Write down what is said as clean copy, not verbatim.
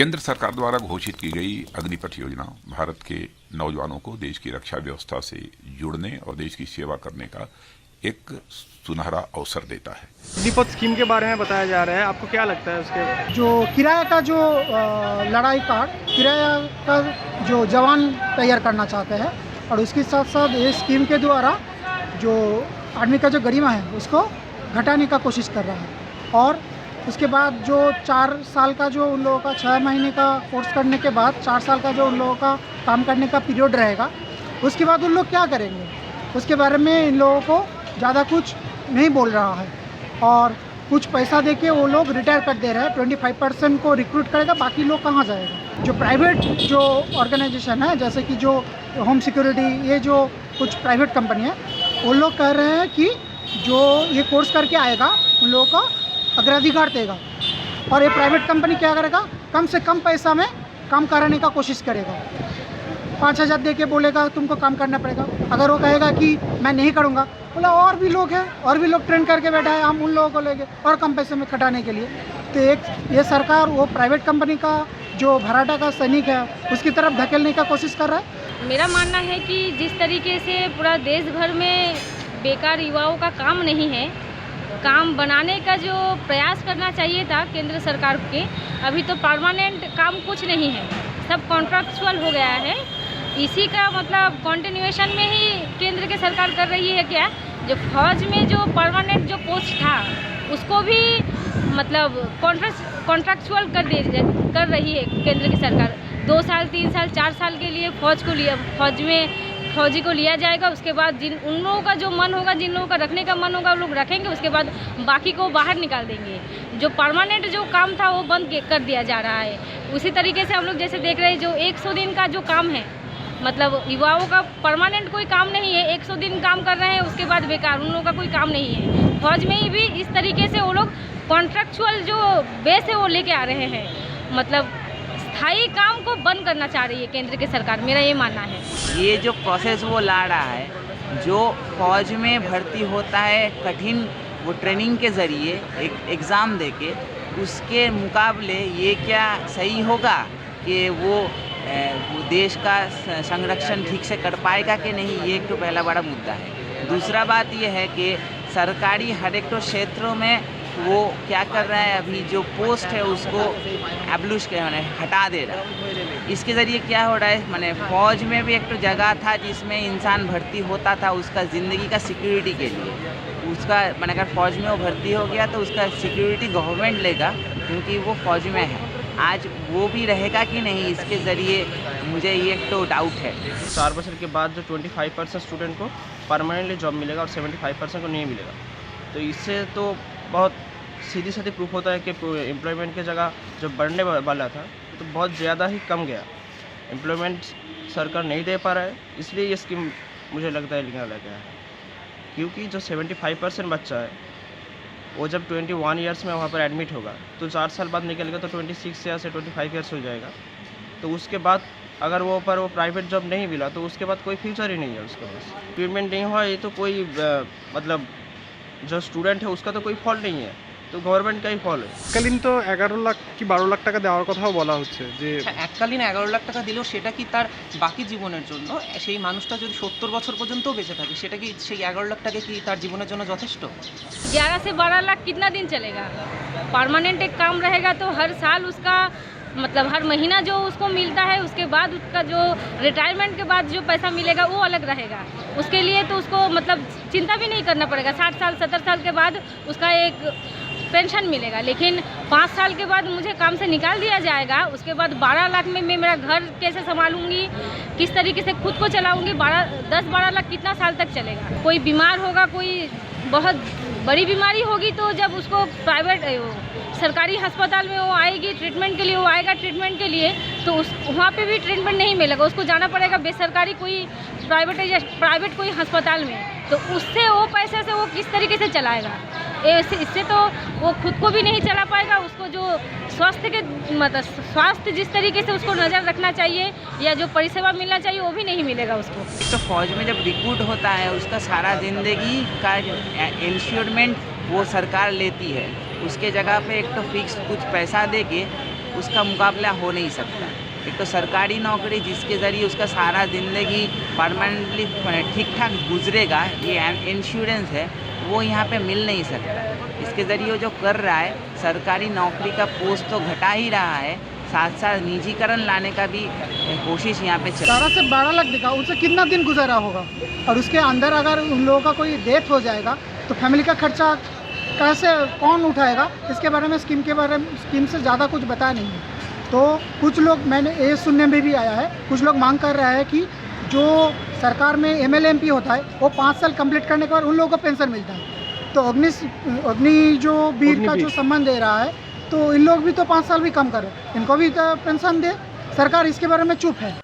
केंद्र सरकार द्वारा घोषित की गई अग्निपथ योजना भारत के नौजवानों को देश की रक्षा व्यवस्था से जुड़ने और देश की सेवा करने का एक सुनहरा अवसर देता है। अग्निपथ स्कीम के बारे में बताया जा रहा है, आपको क्या लगता है उसके? जो किराए का जो लड़ाई कार्ड, किराया का जो जवान तैयार करना चाहते हैं और उसके साथ साथ ये स्कीम के द्वारा जो आदमी का जो गरिमा है उसको घटाने का कोशिश कर रहा है। और उसके बाद जो 4 साल का जो उन लोगों का 6 महीने का कोर्स करने के बाद 4 साल का जो उन लोगों का काम करने का पीरियड रहेगा, उसके बाद उन लोग क्या करेंगे उसके बारे में इन लोगों को ज़्यादा कुछ नहीं बोल रहा है। और कुछ पैसा देके वो लोग रिटायर कर दे रहे हैं। 25% को रिक्रूट करेगा, बाकी लोग कहाँ जाएगा? जो प्राइवेट जो ऑर्गेनाइजेशन है जैसे कि जो होम सिक्योरिटी, ये जो कुछ प्राइवेट कंपनी है, वो लोग कह रहे हैं कि जो ये कोर्स करके आएगा उन लोगों का अग्राधिकार देगा। और ये प्राइवेट कंपनी क्या करेगा, कम से कम पैसा में काम कराने का कोशिश करेगा। 5,000 दे के बोलेगा तुमको काम करना पड़ेगा। अगर वो कहेगा कि मैं नहीं करूँगा, बोला और भी लोग हैं, और भी लोग ट्रेन करके बैठा है, हम उन लोगों को लेंगे और कम पैसे में खटाने के लिए। तो एक ये सरकार वो प्राइवेट कंपनी का जो भराटा का सैनिक है उसकी तरफ धकेलने का कोशिश कर रहा है। मेरा मानना है कि जिस तरीके से पूरा देश भर में बेकार युवाओं का काम नहीं है, काम बनाने का जो प्रयास करना चाहिए था केंद्र सरकार के, अभी तो परमानेंट काम कुछ नहीं है, सब कॉन्ट्रैक्चुअल हो गया है। इसी का मतलब कंटिन्यूएशन में ही केंद्र की सरकार कर रही है क्या? जो फौज में जो परमानेंट जो पोस्ट था उसको भी मतलब कॉन्ट्रैक्चुअल कर रही है केंद्र की सरकार। 2 साल 3 साल 4 साल के लिए फौजी को लिया जाएगा। उसके बाद जिन उन लोगों का जो मन होगा, जिन लोगों का रखने का मन होगा, वो लोग रखेंगे। उसके बाद बाकी को बाहर निकाल देंगे। जो परमानेंट जो काम था वो बंद कर दिया जा रहा है। उसी तरीके से हम लोग जैसे देख रहे हैं जो 100 दिन का जो काम है, मतलब युवाओं का परमानेंट कोई काम नहीं है, 100 दिन काम कर रहे हैं उसके बाद बेकार, उन लोगों का कोई काम नहीं है। फौज में ही भी इस तरीके से वो लोग कॉन्ट्रैक्चुअल जो बेस है वो लेके आ रहे हैं, मतलब स्थायी काम को बंद करना चाह रही है केंद्र की सरकार, मेरा ये मानना है। ये जो प्रोसेस वो ला रहा है, जो फौज में भर्ती होता है कठिन वो ट्रेनिंग के ज़रिए एक एग्ज़ाम देके, उसके मुकाबले ये क्या सही होगा कि वो देश का संरक्षण ठीक से कर पाएगा कि नहीं? ये एक तो पहला बड़ा मुद्दा है। दूसरा बात ये है कि सरकारी हर एक तो क्षेत्रों में वो क्या कर रहा है, अभी जो पोस्ट है उसको एब्लिश हटा दे रहा है। इसके ज़रिए क्या हो रहा है, माने फौज में भी एक तो जगह था जिसमें इंसान भर्ती होता था उसका ज़िंदगी का सिक्योरिटी के लिए, उसका माने अगर फौज में वो भर्ती हो गया तो उसका सिक्योरिटी गवर्नमेंट लेगा क्योंकि वो फौज में है। आज वो भी रहेगा कि नहीं, इसके ज़रिए मुझे ये तो डाउट है। 4 बছर के बाद जो 25% स्टूडेंट को परमानेंटली जॉब मिलेगा और 75% को नहीं मिलेगा, तो इससे तो बहुत सीधी सीधी प्रूफ होता है कि एम्प्लॉयमेंट की जगह जो बढ़ने वाला था तो बहुत ज़्यादा ही कम गया। एम्प्लॉयमेंट सरकार नहीं दे पा रहा है, इसलिए ये स्कीम मुझे लगता है निकाला गया है। क्योंकि जो 75% बच्चा है वो जब 21 ईयर्स में वहाँ पर एडमिट होगा तो 4 साल बाद निकलेगा तो 26 या से 25 ईयर्स हो जाएगा। तो उसके बाद अगर वो प्राइवेट जॉब नहीं मिला तो उसके बाद कोई फ्यूचर ही नहीं है उसके पास। पेमेंट नहीं हुआ ये तो कोई मतलब जो स्टूडेंट है उसका तो कोई फॉल्ट नहीं है, तो गवर्नमेंट का ही फॉल्ट है। এককালীন তো 11 লাখ কি 12 লাখ টাকা দেওয়ার কথাও বলা হচ্ছে যে এককালীন 11 লাখ টাকা দিলেও সেটা কি তার বাকি জীবনের জন্য, সেই মানুষটা যদি 70 বছর পর্যন্তও বেঁচে থাকে, সেটা কি সেই 11 লাখ টাকা কি তার জীবনের জন্য যথেষ্ট? 11 से 12 लाख कितना दिन चलेगा? परमानेंट एक काम रहेगा तो हर साल उसका मतलब हर महीना जो उसको मिलता है, उसके बाद उसका जो रिटायरमेंट के बाद जो पैसा मिलेगा वो अलग रहेगा। उसके लिए तो उसको मतलब चिंता भी नहीं करना पड़ेगा। 60 साल 70 साल के बाद उसका एक पेंशन मिलेगा। लेकिन 5 साल के बाद मुझे काम से निकाल दिया जाएगा, उसके बाद 12 लाख में मैं मेरा घर कैसे संभालूंगी, किस तरीके से खुद को चलाऊंगी? 10-12 लाख कितना साल तक चलेगा? कोई बीमार होगा, कोई बहुत बड़ी बीमारी होगी तो जब उसको प्राइवेट सरकारी अस्पताल में वो आएगी ट्रीटमेंट के लिए, वो आएगा ट्रीटमेंट के लिए तो उस वहाँ पे भी ट्रीटमेंट नहीं मिलेगा, उसको जाना पड़ेगा बेसरकारी कोई प्राइवेट कोई अस्पताल में। तो उससे वो पैसे से वो किस तरीके से चलाएगा? इससे तो वो खुद को भी नहीं चला पाएगा। उसको जो स्वास्थ्य जिस तरीके से उसको नज़र रखना चाहिए या जो परिसेवा मिलना चाहिए वो भी नहीं मिलेगा उसको। तो फौज में जब रिक्रूट होता है उसका सारा ज़िंदगी का इंश्योरमेंट वो सरकार लेती है। उसके जगह पे एक तो फिक्स कुछ पैसा दे के उसका मुकाबला हो नहीं सकता। एक तो सरकारी नौकरी जिसके ज़रिए उसका सारा ज़िंदगी परमानेंटली ठीक ठाक गुजरेगा, ये इंश्योरेंस है, वो यहाँ पे मिल नहीं सकता। इसके ज़रिए जो कर रहा है, सरकारी नौकरी का पोस्ट तो घटा ही रहा है, साथ साथ निजीकरण लाने का भी कोशिश यहाँ पे चल रही है। 12 से 12 लाख दिखा, उससे कितना दिन गुजरा होगा, और उसके अंदर अगर उन लोगों का कोई डेथ हो जाएगा तो फैमिली का खर्चा कैसे कौन उठाएगा, इसके बारे में स्कीम से ज़्यादा कुछ बताया नहीं है। तो कुछ लोग, मैंने ये सुनने में भी आया है, कुछ लोग मांग कर रहे हैं कि जो सरकार में MLA MP होता है वो 5 साल कंप्लीट करने के बाद उन लोगों को पेंशन मिलता है। तो अग्नि जो वीर का जो सम्मान दे रहा है, तो इन लोग भी तो 5 साल भी कम करें, इनको भी तो पेंशन दे। सरकार इसके बारे में चुप है।